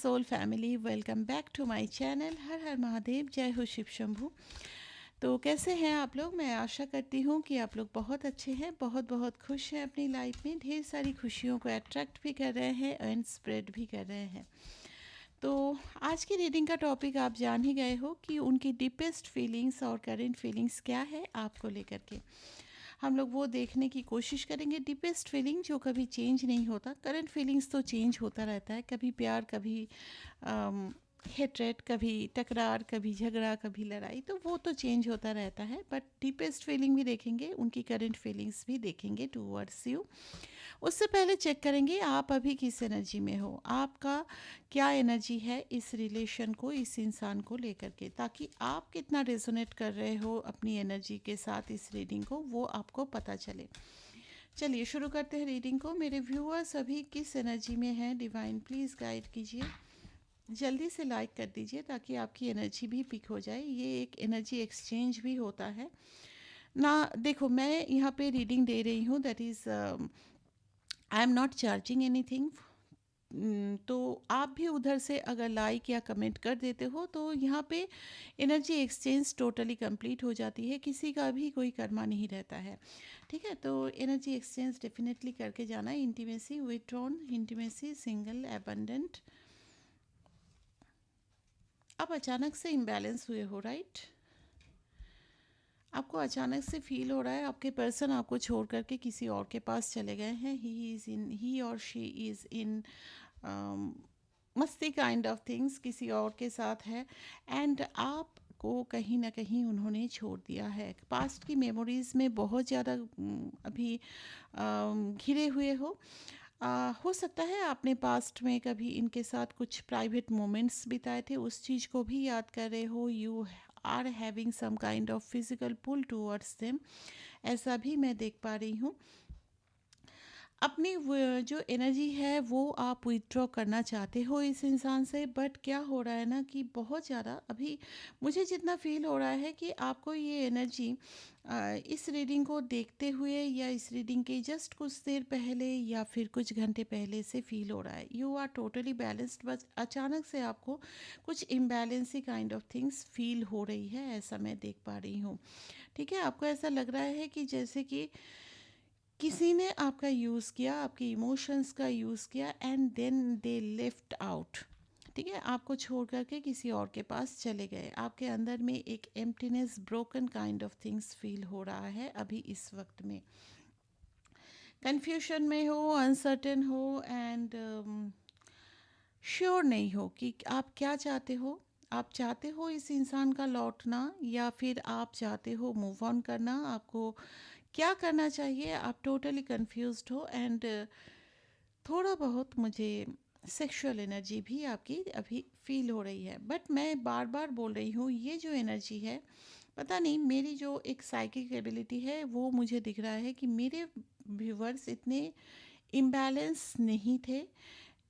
Soul family, welcome back to my channel. हर हर महादेव, जय हो शिव शंभू। तो कैसे हैं आप लोग? मैं आशा करती हूँ कि आप लोग बहुत अच्छे हैं, बहुत बहुत खुश हैं अपनी लाइफ में, ढेर सारी खुशियों को अट्रैक्ट भी कर रहे हैं एंड स्प्रेड भी कर रहे हैं। तो आज की रीडिंग का टॉपिक आप जान ही गए हो कि उनकी डीपेस्ट फीलिंग्स और करेंट फीलिंग्स क्या है आपको लेकर के। हम लोग वो देखने की कोशिश करेंगे। डीपेस्ट फीलिंग जो कभी चेंज नहीं होता, करंट फीलिंग्स तो चेंज होता रहता है, कभी प्यार, कभी हेट्रेट, कभी टकरार, कभी झगड़ा, कभी लड़ाई, तो वो तो चेंज होता रहता है। बट डीपेस्ट फीलिंग भी देखेंगे, उनकी करंट फीलिंग्स भी देखेंगे टूवर्ड्स यू। उससे पहले चेक करेंगे आप अभी किस एनर्जी में हो, आपका क्या एनर्जी है इस रिलेशन को, इस इंसान को लेकर के, ताकि आप कितना रेजोनेट कर रहे हो अपनी एनर्जी के साथ इस रीडिंग को, वो आपको पता चले। चलिए शुरू करते हैं रीडिंग को। मेरे व्यूअर्स अभी किस एनर्जी में हैं, डिवाइन प्लीज़ गाइड कीजिए। जल्दी से लाइक कर दीजिए ताकि आपकी एनर्जी भी पिक हो जाए। ये एक एनर्जी एक्सचेंज भी होता है ना। देखो, मैं यहाँ पे रीडिंग दे रही हूँ, that is I am not charging anything. तो आप भी उधर से अगर लाइक या कमेंट कर देते हो तो यहाँ पे एनर्जी एक्सचेंज टोटली कंप्लीट हो जाती है, किसी का भी कोई कर्मा नहीं रहता है। ठीक है, तो एनर्जी एक्सचेंज डेफिनेटली करके जाना है। Intimacy, withdrawn, intimacy, single, abundant. आप अचानक से इम्बैलेंस हुए हो, राइट? आपको अचानक से फील हो रहा है आपके पर्सन आपको छोड़ करके किसी और के पास चले गए हैं। ही और शी इज़ इन मस्ती काइंड ऑफ थिंग्स, किसी और के साथ है एंड आपको कहीं ना कहीं उन्होंने छोड़ दिया है। पास्ट की मेमोरीज में बहुत ज़्यादा अभी घिरे हुए हो। हो सकता है आपने पास्ट में कभी इनके साथ कुछ प्राइवेट मोमेंट्स बिताए थे, उस चीज़ को भी याद कर रहे हो। You are having some kind of physical pull towards them, ऐसा भी मैं देख पा रही हूँ। अपनी जो एनर्जी है वो आप विथड्रॉ करना चाहते हो इस इंसान से, बट क्या हो रहा है ना कि बहुत ज़्यादा अभी मुझे जितना फील हो रहा है कि आपको ये एनर्जी इस रीडिंग को देखते हुए या इस रीडिंग के जस्ट कुछ देर पहले या फिर कुछ घंटे पहले से फील हो रहा है। यू आर टोटली बैलेंस्ड, बस अचानक से आपको कुछ इम्बैलेंसी काइंड ऑफ थिंग्स फील हो रही है, ऐसा मैं देख पा रही हूँ। ठीक है, आपको ऐसा लग रहा है कि जैसे कि किसी ने आपका यूज़ किया, आपके इमोशंस का यूज़ किया and then they left out. ठीक है, आपको छोड़ करके किसी और के पास चले गए। आपके अंदर में एक emptiness, broken kind of things feel हो रहा है अभी इस वक्त में। कन्फ्यूजन में हो, अनसर्टेन हो एंड श्योर नहीं हो कि आप क्या चाहते हो। आप चाहते हो इस इंसान का लौटना या फिर आप चाहते हो मूव ऑन करना, आपको क्या करना चाहिए? आप टोटली कंफ्यूज्ड हो एंड थोड़ा बहुत मुझे सेक्सुअल एनर्जी भी आपकी अभी फील हो रही है। बट मैं बार बार बोल रही हूँ, ये जो एनर्जी है, पता नहीं मेरी जो एक साइकिक एबिलिटी है वो मुझे दिख रहा है कि मेरे व्यूवर्स इतने इम्बैलेंस नहीं थे।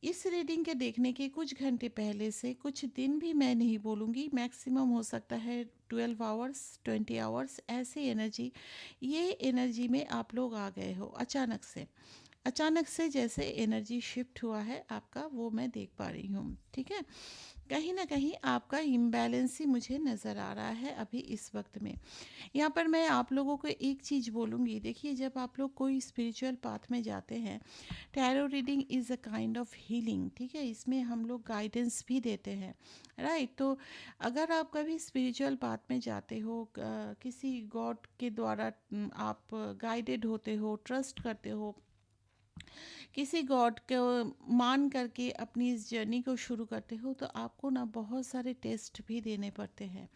इस रीडिंग के देखने के कुछ घंटे पहले से, कुछ दिन भी मैं नहीं बोलूँगी, मैक्सिमम हो सकता है 12 आवर्स, 20 आवर्स, ऐसी एनर्जी, ये एनर्जी में आप लोग आ गए हो अचानक से। अचानक से जैसे एनर्जी शिफ्ट हुआ है आपका, वो मैं देख पा रही हूँ। ठीक है, कहीं ना कहीं आपका इम्बैलेंस ही मुझे नज़र आ रहा है अभी इस वक्त में। यहाँ पर मैं आप लोगों को एक चीज़ बोलूँगी, देखिए जब आप लोग कोई स्पिरिचुअल पाथ में जाते हैं, tarot reading is a kind of healing. ठीक है, इसमें हम लोग गाइडेंस भी देते हैं, राइट? तो अगर आप कभी स्पिरिचुअल पाथ में जाते हो, किसी गॉड के द्वारा आप गाइडेड होते हो, ट्रस्ट करते हो, किसी गॉड को मान करके अपनी इस जर्नी को शुरू करते हो, तो आपको ना बहुत सारे टेस्ट भी देने पड़ते हैं।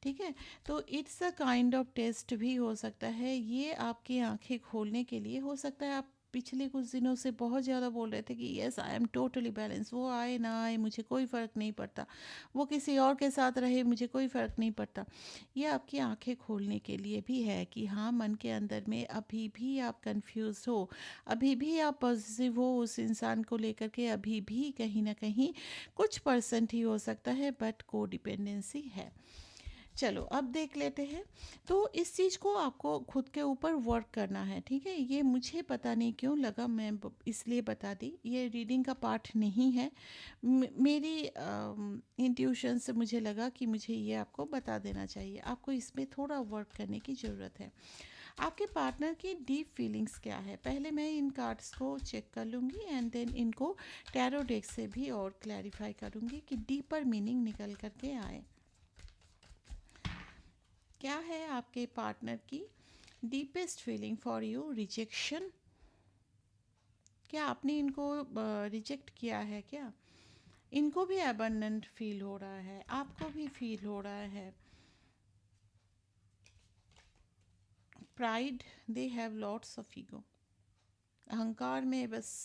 ठीक है, तो it's a kind of test भी हो सकता है। ये आपकी आंखें खोलने के लिए हो सकता है। आप पिछले कुछ दिनों से बहुत ज़्यादा बोल रहे थे कि yes I am totally balance, वो आए ना आए मुझे कोई फ़र्क नहीं पड़ता, वो किसी और के साथ रहे मुझे कोई फ़र्क नहीं पड़ता। ये आपकी आंखें खोलने के लिए भी है कि हाँ, मन के अंदर में अभी भी आप कंफ्यूज हो, अभी भी आप पॉजिटिव हो उस इंसान को लेकर के, अभी भी कहीं ना कहीं कुछ परसेंट ही हो सकता है, बट को डिपेंडेंसी है। चलो अब देख लेते हैं। तो इस चीज़ को आपको खुद के ऊपर वर्क करना है, ठीक है। ये मुझे पता नहीं क्यों लगा, मैं इसलिए बता दी। ये रीडिंग का पार्ट नहीं है। मेरी इंट्यूशन से मुझे लगा कि मुझे ये आपको बता देना चाहिए। आपको इसमें थोड़ा वर्क करने की ज़रूरत है। आपके पार्टनर की डीप फीलिंग्स क्या है, पहले मैं इन कार्ड्स को चेक कर लूँगी एंड देन इनको टैरो डेक से भी और क्लैरिफाई करूँगी कि डीपर मीनिंग निकल करके आए। क्या है आपके पार्टनर की deepest feeling for you? Rejection? क्या आपने इनको रिजेक्ट किया है क्या? इनको भी अबंडेंट फील हो रहा है, आपको भी फील हो रहा है। Pride, they have lots of ego. अहंकार में बस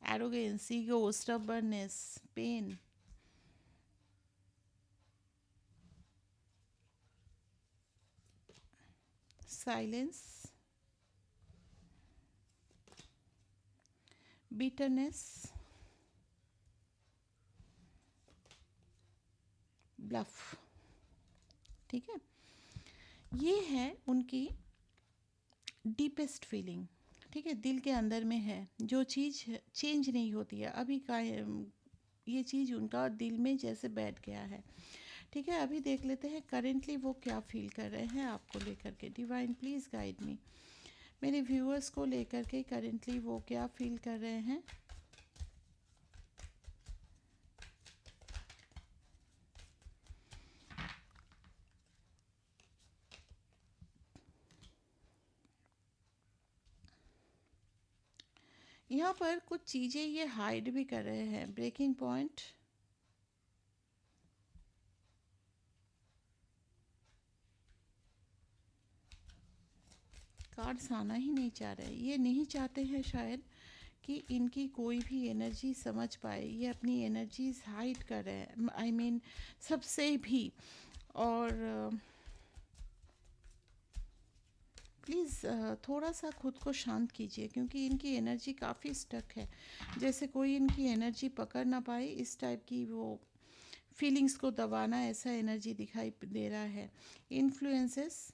arrogance, ego, stubbornness, pain. Silence, bitterness, bluff. ठीक है, ये है उनकी डीपेस्ट फीलिंग। ठीक है, दिल के अंदर में है जो चीज़ चेंज नहीं होती है अभी का। ये चीज़ उनका दिल में जैसे बैठ गया है। ठीक है, अभी देख लेते हैं करेंटली वो क्या फील कर रहे हैं आपको लेकर के। Divine please guide me. मेरे व्यूअर्स को लेकर के करेंटली वो क्या फील कर रहे हैं। यहाँ पर कुछ चीज़ें ये हाइड भी कर रहे हैं। ब्रेकिंग पॉइंट, कार्ड्स आना ही नहीं चाह रहे। ये नहीं चाहते हैं शायद कि इनकी कोई भी एनर्जी समझ पाए। ये अपनी एनर्जीज हाइड कर रहे हैं, आई मीन सबसे भी। और प्लीज़ थोड़ा सा खुद को शांत कीजिए क्योंकि इनकी एनर्जी काफ़ी स्टक है। जैसे कोई इनकी एनर्जी पकड़ ना पाए, इस टाइप की वो फीलिंग्स को दबाना, ऐसा एनर्जी दिखाई दे रहा है। इन्फ्लुएंसेस,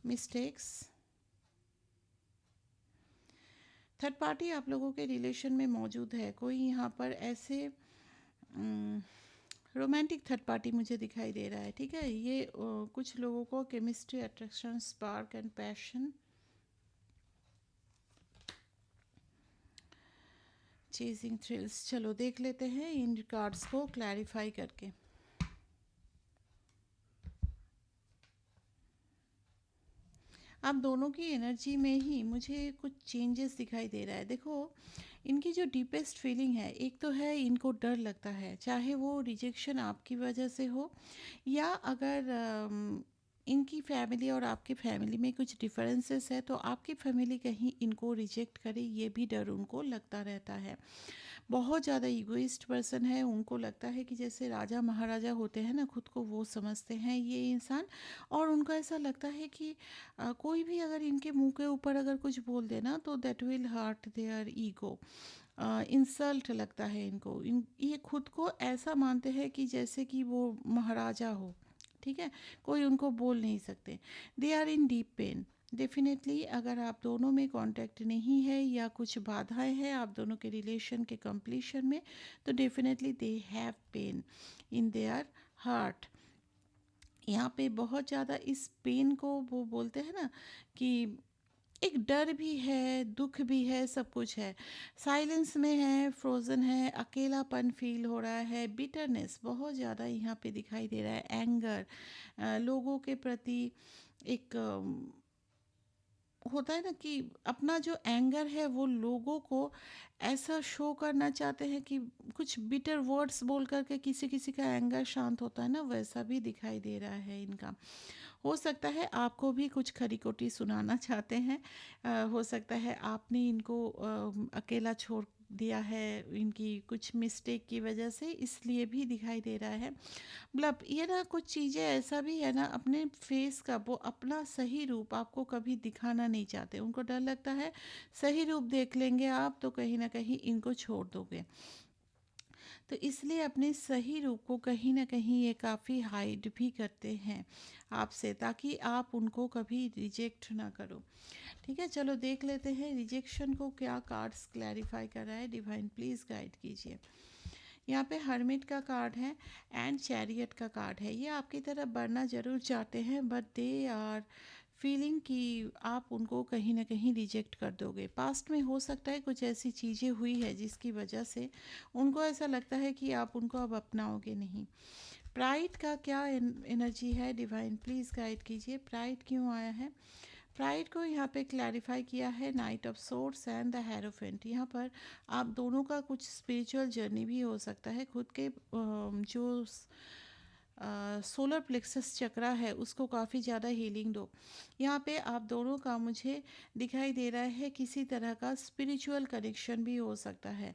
मिस्टेक्स, थर्ड पार्टी आप लोगों के रिलेशन में मौजूद है। कोई यहाँ पर ऐसे रोमांटिक थर्ड पार्टी मुझे दिखाई दे रहा है। ठीक है, ये कुछ लोगों को chemistry, attraction, spark and passion, chasing thrills. चलो देख लेते हैं इन कार्ड्स को क्लैरिफाई करके। आप दोनों की एनर्जी में ही मुझे कुछ चेंजेस दिखाई दे रहा है। देखो, इनकी जो डीपेस्ट फीलिंग है, एक तो है इनको डर लगता है, चाहे वो रिजेक्शन आपकी वजह से हो या अगर इनकी फैमिली और आपकी फैमिली में कुछ डिफरेंसेस है तो आपकी फैमिली कहीं इनको रिजेक्ट करे, ये भी डर उनको लगता रहता है। बहुत ज़्यादा ईगोइस्ट पर्सन है। उनको लगता है कि जैसे राजा महाराजा होते हैं ना, खुद को वो समझते हैं ये इंसान। और उनको ऐसा लगता है कि कोई भी अगर इनके मुंह के ऊपर अगर कुछ बोल देना तो that will hurt their ego. Insult लगता है इनको। ये खुद को ऐसा मानते हैं कि जैसे कि वो महाराजा हो। ठीक है, कोई उनको बोल नहीं सकते। They are in deep pain. Definitely अगर आप दोनों में कांटेक्ट नहीं है या कुछ बाधाएं हैं आप दोनों के रिलेशन के कंप्लीशन में, तो definitely they have pain in their heart. यहाँ पे बहुत ज़्यादा इस पेन को वो बोलते हैं ना कि एक डर भी है, दुख भी है, सब कुछ है। साइलेंस में है, फ्रोज़न है, अकेलापन फील हो रहा है, बिटरनेस बहुत ज़्यादा यहाँ पे दिखाई दे रहा है, एंगर, लोगों के प्रति एक होता है ना कि अपना जो एंगर है वो लोगों को ऐसा शो करना चाहते हैं कि कुछ बिटर वर्ड्स बोल करके किसी किसी का एंगर शांत होता है ना, वैसा भी दिखाई दे रहा है इनका। हो सकता है आपको भी कुछ खरी-खोटी सुनाना चाहते हैं। हो सकता है आपने इनको अकेला छोड़ दिया है इनकी कुछ मिस्टेक की वजह से, इसलिए भी दिखाई दे रहा है। मतलब ये ना कुछ चीज़ें ऐसा भी है ना, अपने फेस का वो अपना सही रूप आपको कभी दिखाना नहीं चाहते, उनको डर लगता है सही रूप देख लेंगे आप तो कहीं ना कहीं इनको छोड़ दोगे। तो इसलिए अपने सही रूप को कहीं ना कहीं ये काफ़ी हाइड भी करते हैं आपसे, ताकि आप उनको कभी रिजेक्ट ना करो। ठीक है, चलो देख लेते हैं रिजेक्शन को क्या कार्ड्स क्लैरिफाई कर रहा है। डिवाइन प्लीज़ गाइड कीजिए। यहाँ पे हर्मिट का कार्ड है एंड चैरियट का कार्ड है। ये आपकी तरफ बढ़ना ज़रूर चाहते हैं, बट दे आर फीलिंग कि आप उनको कहीं ना कहीं रिजेक्ट कर दोगे। पास्ट में हो सकता है कुछ ऐसी चीज़ें हुई है जिसकी वजह से उनको ऐसा लगता है कि आप उनको अब अपनाओगे नहीं। प्राइड का क्या एनर्जी है, डिवाइन प्लीज़ गाइड कीजिए। प्राइड क्यों आया है? प्राइड को यहाँ पे क्लैरिफाई किया है night of swords and the hierophant. यहाँ पर आप दोनों का कुछ स्पिरिचुअल जर्नी भी हो सकता है। खुद के जो सोलर प्लेक्सस चक्रा है उसको काफ़ी ज़्यादा हीलिंग दो। यहाँ पे आप दोनों का मुझे दिखाई दे रहा है किसी तरह का स्पिरिचुअल कनेक्शन भी हो सकता है।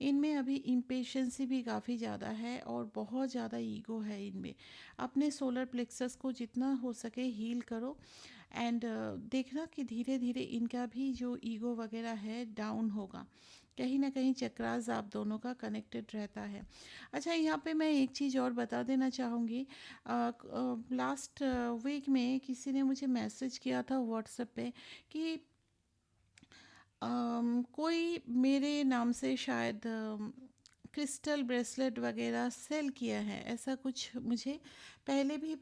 इनमें अभी इम्पेशेंसी भी काफ़ी ज़्यादा है और बहुत ज़्यादा ईगो है इनमें। अपने सोलर प्लेक्सस को जितना हो सके हील करो एंड देखना कि धीरे धीरे इनका भी जो ईगो वगैरह है डाउन होगा। कहीं ना कहीं चक्रास आप दोनों का कनेक्टेड रहता है। अच्छा, यहाँ पे मैं एक चीज़ और बता देना चाहूँगी। लास्ट वीक में किसी ने मुझे मैसेज किया था व्हाट्सएप पे कि कोई मेरे नाम से शायद क्रिस्टल ब्रेसलेट वगैरह सेल किया है, ऐसा कुछ मुझे पहले भी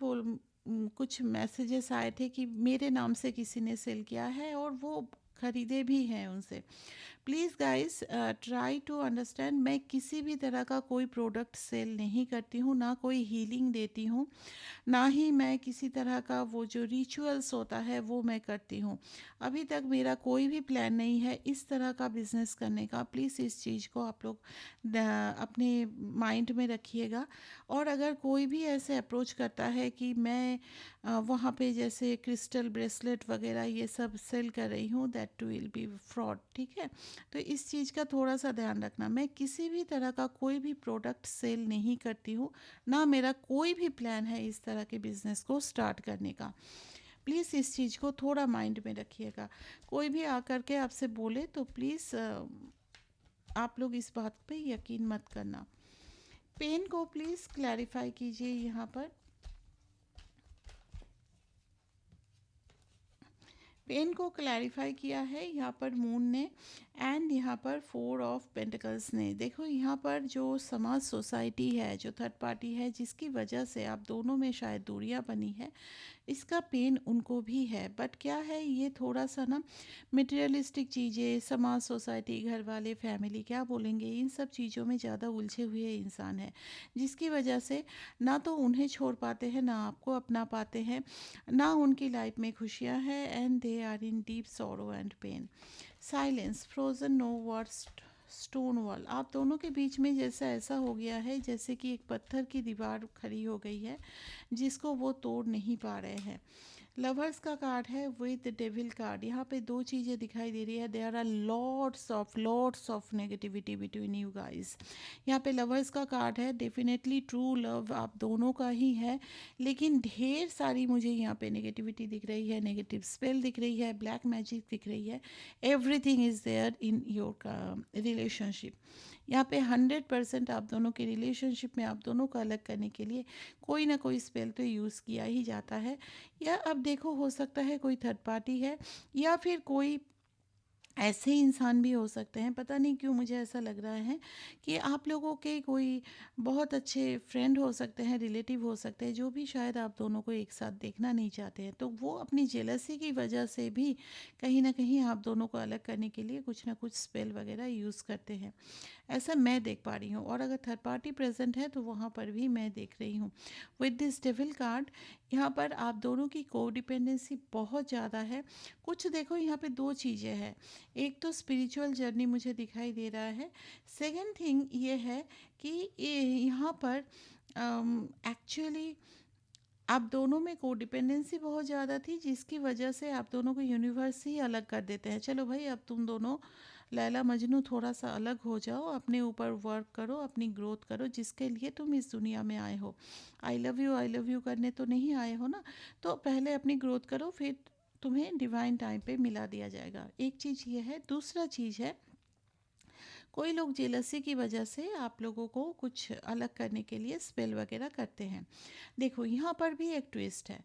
कुछ मैसेजेस आए थे कि मेरे नाम से किसी ने सेल किया है और वो खरीदे भी हैं उनसे। Please guys try to understand, मैं किसी भी तरह का कोई प्रोडक्ट सेल नहीं करती हूँ, ना कोई हीलिंग देती हूँ, ना ही मैं किसी तरह का वो जो रिचुअल्स होता है वो मैं करती हूँ। अभी तक मेरा कोई भी प्लान नहीं है इस तरह का बिजनेस करने का। प्लीज़ इस चीज़ को आप लोग अपने माइंड में रखिएगा। और अगर कोई भी ऐसे अप्रोच करता है कि मैं वहाँ पे जैसे क्रिस्टल ब्रेसलेट वगैरह ये सब सेल कर रही हूँ, दैट विल बी फ्रॉड। ठीक है, तो इस चीज़ का थोड़ा सा ध्यान रखना। मैं किसी भी तरह का कोई भी प्रोडक्ट सेल नहीं करती हूँ, ना मेरा कोई भी प्लान है इस तरह के बिजनेस को स्टार्ट करने का। प्लीज़ इस चीज़ को थोड़ा माइंड में रखिएगा। कोई भी आकर के आपसे बोले तो प्लीज़ आप लोग इस बात पे यकीन मत करना। पेन को प्लीज़ क्लैरिफाई कीजिए। यहाँ पर पेन को क्लैरिफाई किया है यहाँ पर मून ने एंड यहाँ पर 4 ऑफ पेंटिकल्स ने। देखो यहाँ पर जो समाज सोसाइटी है, जो थर्ड पार्टी है, जिसकी वजह से आप दोनों में शायद दूरियां बनी है, इसका पेन उनको भी है। बट क्या है, ये थोड़ा सा ना मटेरियलिस्टिक चीज़ें, समाज सोसाइटी, घर वाले, फैमिली क्या बोलेंगे, इन सब चीज़ों में ज़्यादा उलझे हुए इंसान है, जिसकी वजह से ना तो उन्हें छोड़ पाते हैं, ना आपको अपना पाते हैं, ना उनकी लाइफ में खुशियाँ हैं and they are in deep sorrow and pain. Silence, frozen, no words, stone wall. आप दोनों के बीच में जैसा ऐसा हो गया है जैसे कि एक पत्थर की दीवार खड़ी हो गई है जिसको वो तोड़ नहीं पा रहे हैं। लवर्स का कार्ड है विद डेविल कार्ड। यहाँ पे दो चीज़ें दिखाई दे रही है। There are lots of negativity between you guys. यहाँ पे लवर्स का कार्ड है। डेफिनेटली ट्रू लव आप दोनों का ही है, लेकिन ढेर सारी मुझे यहाँ पे नेगेटिविटी दिख रही है, नेगेटिव स्पेल दिख रही है, ब्लैक मैजिक दिख रही है। Everything is there in your relationship. यहाँ पे 100% आप दोनों के रिलेशनशिप में आप दोनों को अलग करने के लिए कोई ना कोई स्पेल तो यूज़ किया ही जाता है। या अब देखो, हो सकता है कोई थर्ड पार्टी है या फिर कोई ऐसे इंसान भी हो सकते हैं। पता नहीं क्यों मुझे ऐसा लग रहा है कि आप लोगों के कोई बहुत अच्छे फ्रेंड हो सकते हैं, रिलेटिव हो सकते हैं, जो भी शायद आप दोनों को एक साथ देखना नहीं चाहते हैं, तो वो अपनी जेलसी की वजह से भी कहीं ना कहीं आप दोनों को अलग करने के लिए कुछ ना कुछ स्पेल वगैरह यूज़ करते हैं। ऐसा मैं देख पा रही हूँ। और अगर थर्ड पार्टी प्रेजेंट है तो वहाँ पर भी मैं देख रही हूँ। विद दिस डेविल कार्ड, यहाँ पर आप दोनों की कोडिपेंडेंसी बहुत ज़्यादा है। कुछ देखो, यहाँ पे दो चीज़ें हैं। एक तो स्पिरिचुअल जर्नी मुझे दिखाई दे रहा है। सेकंड थिंग ये है कि यहाँ पर एक्चुअली आप दोनों में कोडिपेंडेंसी बहुत ज़्यादा थी, जिसकी वजह से आप दोनों को यूनिवर्स ही अलग कर देते हैं। चलो भाई, अब तुम दोनों लैला मजनू थोड़ा सा अलग हो जाओ, अपने ऊपर वर्क करो, अपनी ग्रोथ करो, जिसके लिए तुम इस दुनिया में आए हो। आई लव यू करने तो नहीं आए हो ना। तो पहले अपनी ग्रोथ करो, फिर तुम्हें डिवाइन टाइम पे मिला दिया जाएगा। एक चीज़ ये है। दूसरा चीज़ है, कोई लोग जेलसी की वजह से आप लोगों को कुछ अलग करने के लिए स्पेल वगैरह करते हैं। देखो यहाँ पर भी एक ट्विस्ट है।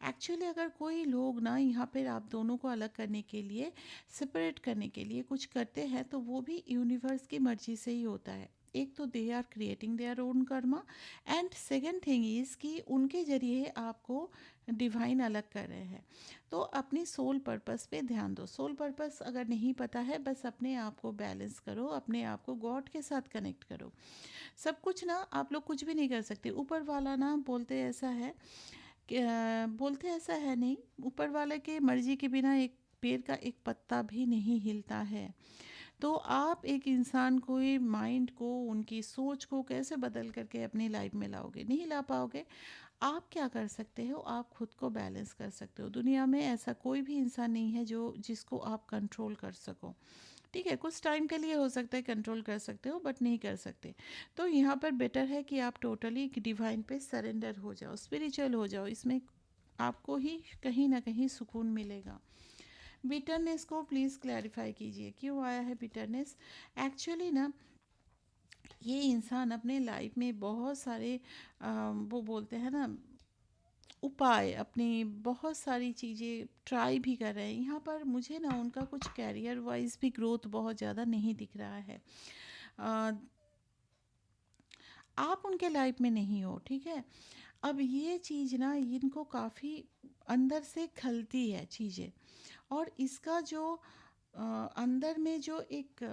एक्चुअली अगर कोई लोग ना यहाँ पर आप दोनों को अलग करने के लिए, सेपरेट करने के लिए कुछ करते हैं, तो वो भी यूनिवर्स की मर्जी से ही होता है। एक तो they are creating their own karma, and second thing is कि उनके जरिए आपको डिवाइन अलग कर रहे हैं। तो अपनी सोल पर्पस पे ध्यान दो। सोल पर्पस अगर नहीं पता है, बस अपने आप को बैलेंस करो, अपने आप को गॉड के साथ कनेक्ट करो। सब कुछ ना आप लोग कुछ भी नहीं कर सकते। ऊपर वाला ना बोलते ऐसा है कि बोलते ऐसा है नहीं, ऊपर वाले के मर्जी के बिना एक पेड़ का एक पत्ता भी नहीं हिलता है। तो आप एक इंसान को, माइंड को, उनकी सोच को कैसे बदल करके अपनी लाइफ में लाओगे? नहीं ला पाओगे। आप क्या कर सकते हो? आप खुद को बैलेंस कर सकते हो। दुनिया में ऐसा कोई भी इंसान नहीं है जो जिसको आप कंट्रोल कर सको। ठीक है, कुछ टाइम के लिए हो सकता है कंट्रोल कर सकते हो, बट नहीं कर सकते। तो यहाँ पर बेटर है कि आप टोटली डिवाइन पे सरेंडर हो जाओ, स्पिरिचुअल हो जाओ। इसमें आपको ही कहीं ना कहीं सुकून मिलेगा। बिटरनेस को प्लीज़ क्लैरिफाई कीजिए, क्यों आया है बिटरनेस? एक्चुअली ना, ये इंसान अपने लाइफ में बहुत सारे वो बोलते हैं ना, उपाय, अपनी बहुत सारी चीज़ें ट्राई भी कर रहे हैं। यहाँ पर मुझे ना उनका कुछ कैरियर वाइज भी ग्रोथ बहुत ज़्यादा नहीं दिख रहा है। अ, आप उनके लाइफ में नहीं हो, ठीक है। अब ये चीज़ ना इनको काफ़ी अंदर से खलती है चीज़ें। और इसका जो अंदर में जो एक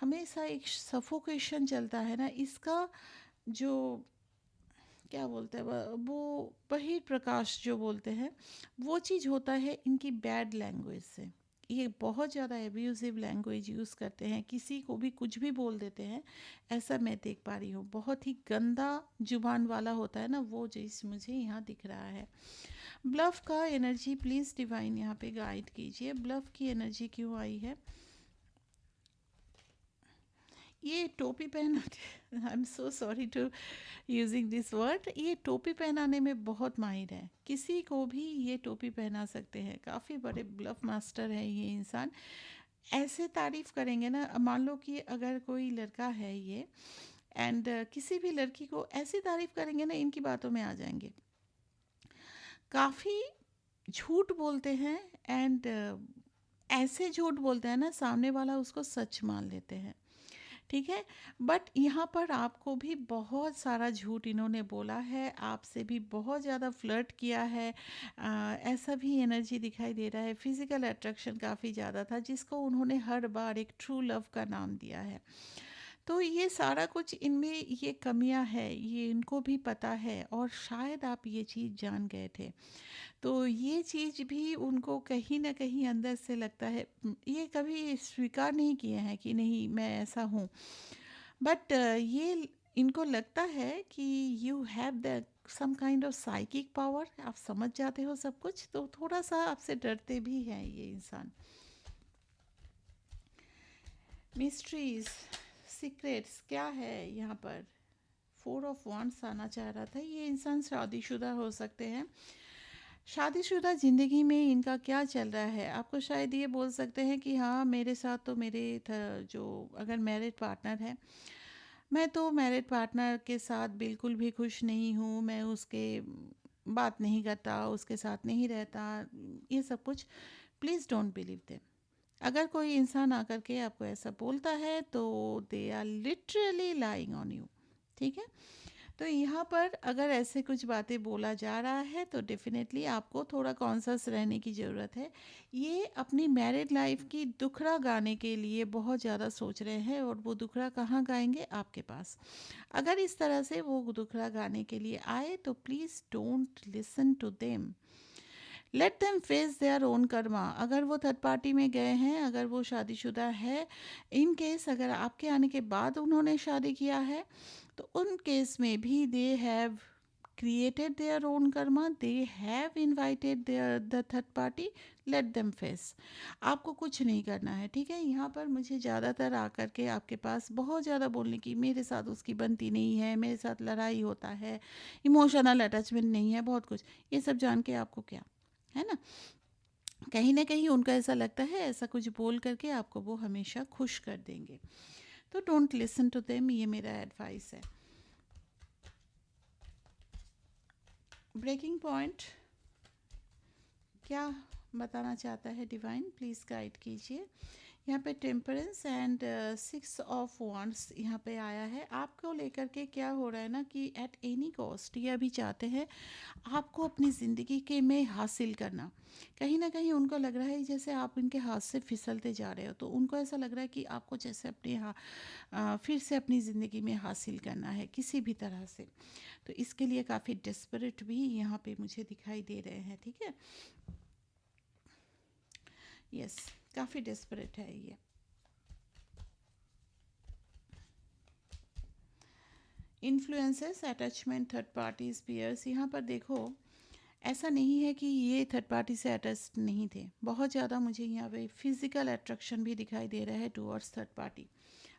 हमेशा एक सफोकेशन चलता है ना, इसका जो क्या बोलते हैं वो बहिर्प्रकाश जो बोलते हैं, वो चीज़ होता है इनकी बैड लैंग्वेज से। ये बहुत ज़्यादा एब्यूजिव लैंग्वेज यूज़ करते हैं, किसी को भी कुछ भी बोल देते हैं। ऐसा मैं देख पा रही हूँ, बहुत ही गंदा जुबान वाला होता है ना, वो चीज़ मुझे यहाँ दिख रहा है। ब्लफ का एनर्जी प्लीज़ डिवाइन यहाँ पे गाइड कीजिए। ब्लफ की एनर्जी क्यों आई है? ये टोपी पहन I am so sorry to using this word, ये टोपी पहनाने में बहुत माहिर है। किसी को भी ये टोपी पहना सकते हैं। काफ़ी बड़े ब्लफ मास्टर है ये इंसान। ऐसे तारीफ करेंगे ना, मान लो कि अगर कोई लड़का है ये, एंड किसी भी लड़की को ऐसी तारीफ करेंगे ना, इनकी बातों में आ जाएंगे। काफ़ी झूठ बोलते हैं, एंड ऐसे झूठ बोलते हैं ना, सामने वाला उसको सच मान लेते हैं। ठीक है। बट यहाँ पर आपको भी बहुत सारा झूठ इन्होंने बोला है, आपसे भी बहुत ज़्यादा फ्लर्ट किया है। ऐसा भी एनर्जी दिखाई दे रहा है। फिजिकल अट्रैक्शन काफ़ी ज़्यादा था, जिसको उन्होंने हर बार एक ट्रू लव का नाम दिया है। तो ये सारा कुछ इनमें ये कमियां है, ये इनको भी पता है, और शायद आप ये चीज़ जान गए थे। तो ये चीज़ भी उनको कहीं ना कहीं अंदर से लगता है। ये कभी स्वीकार नहीं किए हैं कि नहीं मैं ऐसा हूँ, बट ये इनको लगता है कि you have the some kind of psychic power, आप समझ जाते हो सब कुछ, तो थोड़ा सा आपसे डरते भी हैं ये इंसान। मिस्ट्रीज, सीक्रेट्स क्या है यहाँ पर? फोर ऑफ वांड्स आना चाह रहा था। ये इंसान शादीशुदा हो सकते हैं। शादीशुदा ज़िंदगी में इनका क्या चल रहा है? आपको शायद ये बोल सकते हैं कि हाँ, मेरे साथ तो मेरे जो अगर मैरिड पार्टनर है, मैं तो मैरिड पार्टनर के साथ बिल्कुल भी खुश नहीं हूँ, मैं उसके बात नहीं करता, उसके साथ नहीं रहता, ये सब कुछ। Please don't believe them. अगर कोई इंसान आकर के आपको ऐसा बोलता है, तो they are literally lying on you. ठीक है। तो यहाँ पर अगर ऐसे कुछ बातें बोला जा रहा है, तो डेफिनेटली आपको थोड़ा कॉन्शियस रहने की ज़रूरत है। ये अपनी मैरिड लाइफ की दुखड़ा गाने के लिए बहुत ज़्यादा सोच रहे हैं, और वो दुखड़ा कहाँ गाएंगे? आपके पास। अगर इस तरह से वो दुखड़ा गाने के लिए आए, तो please don't listen to them, let them face their own karma. अगर वो थर्ड पार्टी में गए हैं, अगर वो शादीशुदा है, इन केस अगर आपके आने के बाद उन्होंने शादी किया है, तो उन केस में भी they have created their own karma, they have invited the third party, let them face. आपको कुछ नहीं करना है, ठीक है। यहाँ पर मुझे ज़्यादातर आकर के आपके पास बहुत ज़्यादा बोलने की, मेरे साथ उसकी बनती नहीं है, मेरे साथ लड़ाई होता है, इमोशनल अटैचमेंट नहीं है, बहुत कुछ, ये सब जान के आपको क्या है ना, कहीं ना कहीं उनका ऐसा लगता है ऐसा कुछ बोल करके आपको वो हमेशा खुश कर देंगे। तो डोंट लिसन टू देम, ये मेरा एडवाइस है। ब्रेकिंग पॉइंट क्या बताना चाहता है डिवाइन, प्लीज़ गाइड कीजिए। यहाँ पे टेम्परेंस एंड 6 ऑफ वांड्स यहाँ पे आया है। आपको लेकर के क्या हो रहा है ना कि एट एनी कॉस्ट ये अभी चाहते हैं आपको अपनी ज़िंदगी के में हासिल करना। कहीं ना कहीं उनको लग रहा है जैसे आप इनके हाथ से फिसलते जा रहे हो, तो उनको ऐसा लग रहा है कि आपको जैसे अपने फिर से अपनी ज़िंदगी में हासिल करना है किसी भी तरह से। तो इसके लिए काफ़ी डेस्परेट भी यहाँ पे मुझे दिखाई दे रहे हैं, ठीक है। यस, काफ़ी डेस्परेट है ये। Influences, attachment, third parties, peers, यहाँ पर देखो ऐसा नहीं है कि ये थर्ड पार्टी से अटैच नहीं थे, बहुत ज़्यादा मुझे यहाँ पे फिजिकल अट्रैक्शन भी दिखाई दे रहा है टूवर्ड्स थर्ड पार्टी।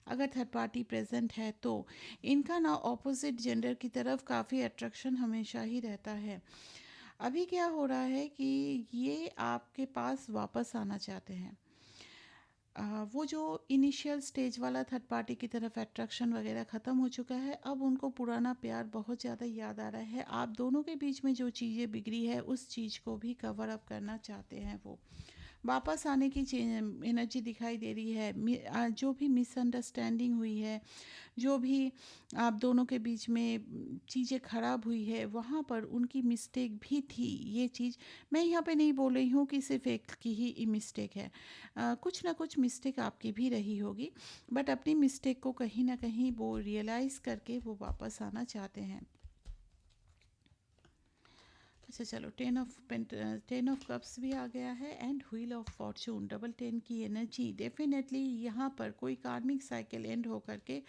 अगर थर्ड पार्टी प्रेजेंट है तो इनका ना ऑपोजिट जेंडर की तरफ काफ़ी अट्रैक्शन हमेशा ही रहता है। अभी क्या हो रहा है कि ये आपके पास वापस आना चाहते हैं। वो जो इनिशियल स्टेज वाला थर्ड पार्टी की तरफ अट्रैक्शन वगैरह ख़त्म हो चुका है, अब उनको पुराना प्यार बहुत ज़्यादा याद आ रहा है। आप दोनों के बीच में जो चीज़ें बिगड़ी है उस चीज़ को भी कवर अप करना चाहते हैं। वो वापस आने की एनर्जी दिखाई दे रही है। जो भी मिसअंडरस्टैंडिंग हुई है, जो भी आप दोनों के बीच में चीज़ें ख़राब हुई है, वहाँ पर उनकी मिस्टेक भी थी। ये चीज़ मैं यहाँ पे नहीं बोल रही हूँ कि सिर्फ एक की ही मिस्टेक है, कुछ ना कुछ मिस्टेक आपकी भी रही होगी, बट अपनी मिस्टेक को कहीं ना कहीं वो रियलाइज़ करके वो वापस आना चाहते हैं। अच्छा चलो, 10 ऑफ कप्स भी आ गया है and wheel of Fortune, double 10 की एनर्जी। डेफिनेटली यहाँ पर कोई कार्मिक साइकिल एंड होकर के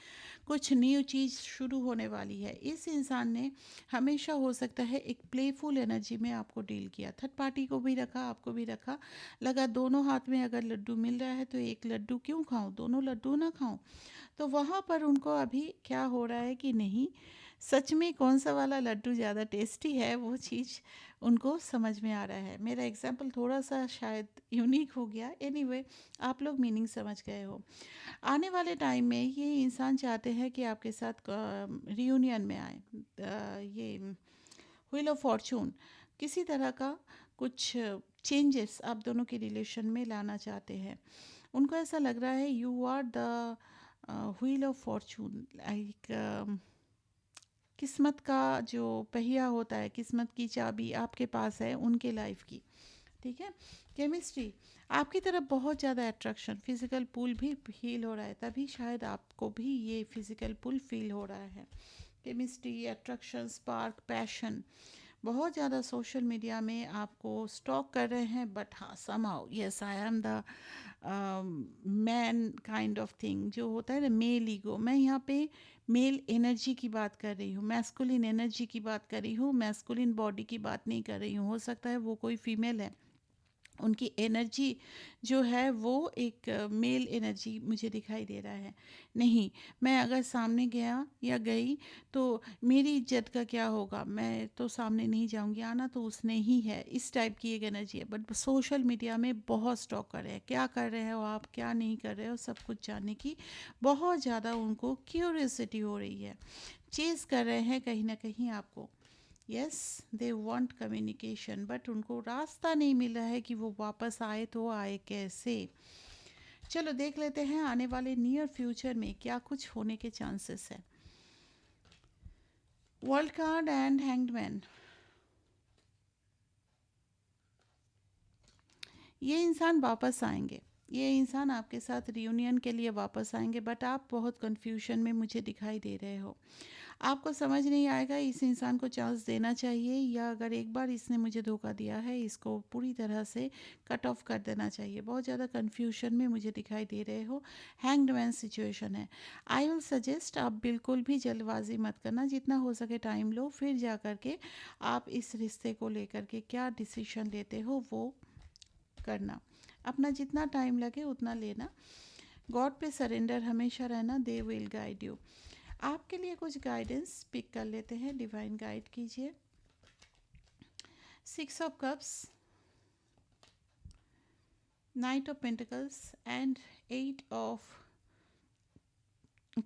कुछ न्यू चीज़ शुरू होने वाली है। इस इंसान ने हमेशा हो सकता है एक प्लेफुल एनर्जी में आपको डील किया, थर्ड पार्टी को भी रखा, आपको भी रखा, लगा दोनों हाथ में अगर लड्डू मिल रहा है तो एक लड्डू क्यों खाऊं, दोनों लड्डू ना खाऊं। तो वहाँ पर उनको अभी क्या हो रहा है कि नहीं, सच में कौन सा वाला लड्डू ज़्यादा टेस्टी है वो चीज़ उनको समझ में आ रहा है। मेरा एग्जाम्पल थोड़ा सा शायद यूनिक हो गया, एनीवे आप लोग मीनिंग समझ गए हो। आने वाले टाइम में ये इंसान चाहते हैं कि आपके साथ रियूनियन में आए। ये व्हील ऑफ फॉर्चून किसी तरह का कुछ चेंजेस आप दोनों के रिलेशन में लाना चाहते हैं। उनको ऐसा लग रहा है you are the wheel of fortune, like किस्मत का जो पहिया होता है, किस्मत की चाबी आपके पास है उनके लाइफ की, ठीक है। केमिस्ट्री, आपकी तरफ बहुत ज़्यादा अट्रैक्शन, फिजिकल पुल भी फील हो रहा है, तभी शायद आपको भी ये फिजिकल पुल फील हो रहा है। केमिस्ट्री, अट्रैक्शन, स्पार्क, पैशन, बहुत ज़्यादा सोशल मीडिया में आपको स्टॉक कर रहे हैं, बट हाँ somehow yes I am the man kind of thing, जो होता है ना मेल ईगो। मैं यहाँ पे मेल एनर्जी की बात कर रही हूँ, मैस्कुलिन एनर्जी की बात कर रही हूँ, मैस्कुलिन बॉडी की बात नहीं कर रही हूँ। हो सकता है वो कोई फीमेल है, उनकी एनर्जी जो है वो एक मेल एनर्जी मुझे दिखाई दे रहा है। नहीं, मैं अगर सामने गया या गई तो मेरी इज्जत का क्या होगा, मैं तो सामने नहीं जाऊंगी, आना तो उसने ही है, इस टाइप की एक एनर्जी है। बट सोशल मीडिया में बहुत स्टॉक कर रहे हैं, क्या कर रहे हो आप, क्या नहीं कर रहे हो, सब कुछ जानने की बहुत ज़्यादा उनको क्यूरियोसिटी हो रही है, चेज़ कर रहे हैं कहीं ना कहीं आपको। Yes, they want communication, but उनको रास्ता नहीं मिल रहा है कि वो वापस आए तो आए कैसे। चलो देख लेते हैं आने वाले नियर फ्यूचर में क्या कुछ होने के चांसेस है। World card and hanged man, ये इंसान वापस आएंगे, ये इंसान आपके साथ रियूनियन के लिए वापस आएंगे, बट आप बहुत कन्फ्यूजन में मुझे दिखाई दे रहे हो। आपको समझ नहीं आएगा इस इंसान को चांस देना चाहिए या अगर एक बार इसने मुझे धोखा दिया है इसको पूरी तरह से कट ऑफ कर देना चाहिए। बहुत ज़्यादा कन्फ्यूजन में मुझे दिखाई दे रहे हो। हैंग्ड मैन सिचुएशन है। आई विल सजेस्ट आप बिल्कुल भी जल्दबाजी मत करना, जितना हो सके टाइम लो, फिर जा कर के आप इस रिश्ते को लेकर के क्या डिसीजन लेते हो वो करना। अपना जितना टाइम लगे उतना लेना। गॉड पे सरेंडर हमेशा रहना, दे विल गाइड यू। आपके लिए कुछ गाइडेंस पिक कर लेते हैं, डिवाइन गाइड कीजिए। 6 of cups, night of pentacles and 8 of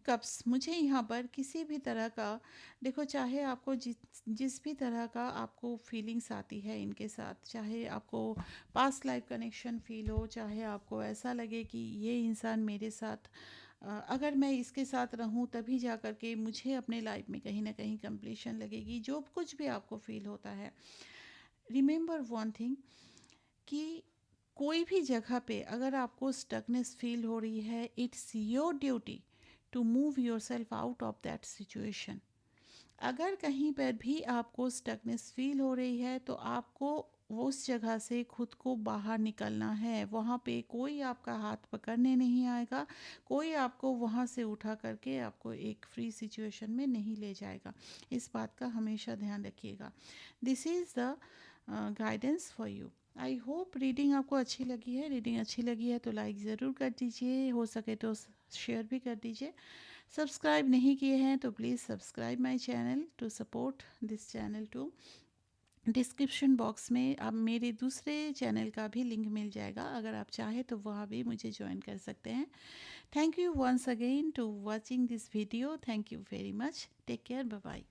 cups. मुझे यहाँ पर किसी भी तरह का, देखो चाहे आपको जिस भी तरह का आपको फीलिंग्स आती है इनके साथ, चाहे आपको पास्ट लाइफ कनेक्शन फील हो, चाहे आपको ऐसा लगे कि ये इंसान मेरे साथ अगर मैं इसके साथ रहूं तभी जा कर के मुझे अपने लाइफ में कहीं ना कहीं कंप्लीशन लगेगी, जो कुछ भी आपको फील होता है, रिमेंबर वन थिंग कि कोई भी जगह पे अगर आपको स्टकनेस फील हो रही है, it's your duty to move yourself out of that situation. अगर कहीं पर भी आपको स्टकनेस फील हो रही है तो आपको उस जगह से खुद को बाहर निकलना है। वहाँ पे कोई आपका हाथ पकड़ने नहीं आएगा, कोई आपको वहाँ से उठा करके आपको एक फ्री सिचुएशन में नहीं ले जाएगा। इस बात का हमेशा ध्यान रखिएगा। This is the guidance for you. I hope reading आपको अच्छी लगी है। रीडिंग अच्छी लगी है तो लाइक ज़रूर कर दीजिए, हो सके तो शेयर भी कर दीजिए। सब्सक्राइब नहीं किए हैं तो please subscribe my channel to support this channel too. Description box में अब मेरे दूसरे चैनल का भी लिंक मिल जाएगा, अगर आप चाहें तो वहाँ भी मुझे ज्वाइन कर सकते हैं। Thank you once again to watching this video. Thank you very much. Take care, bye bye.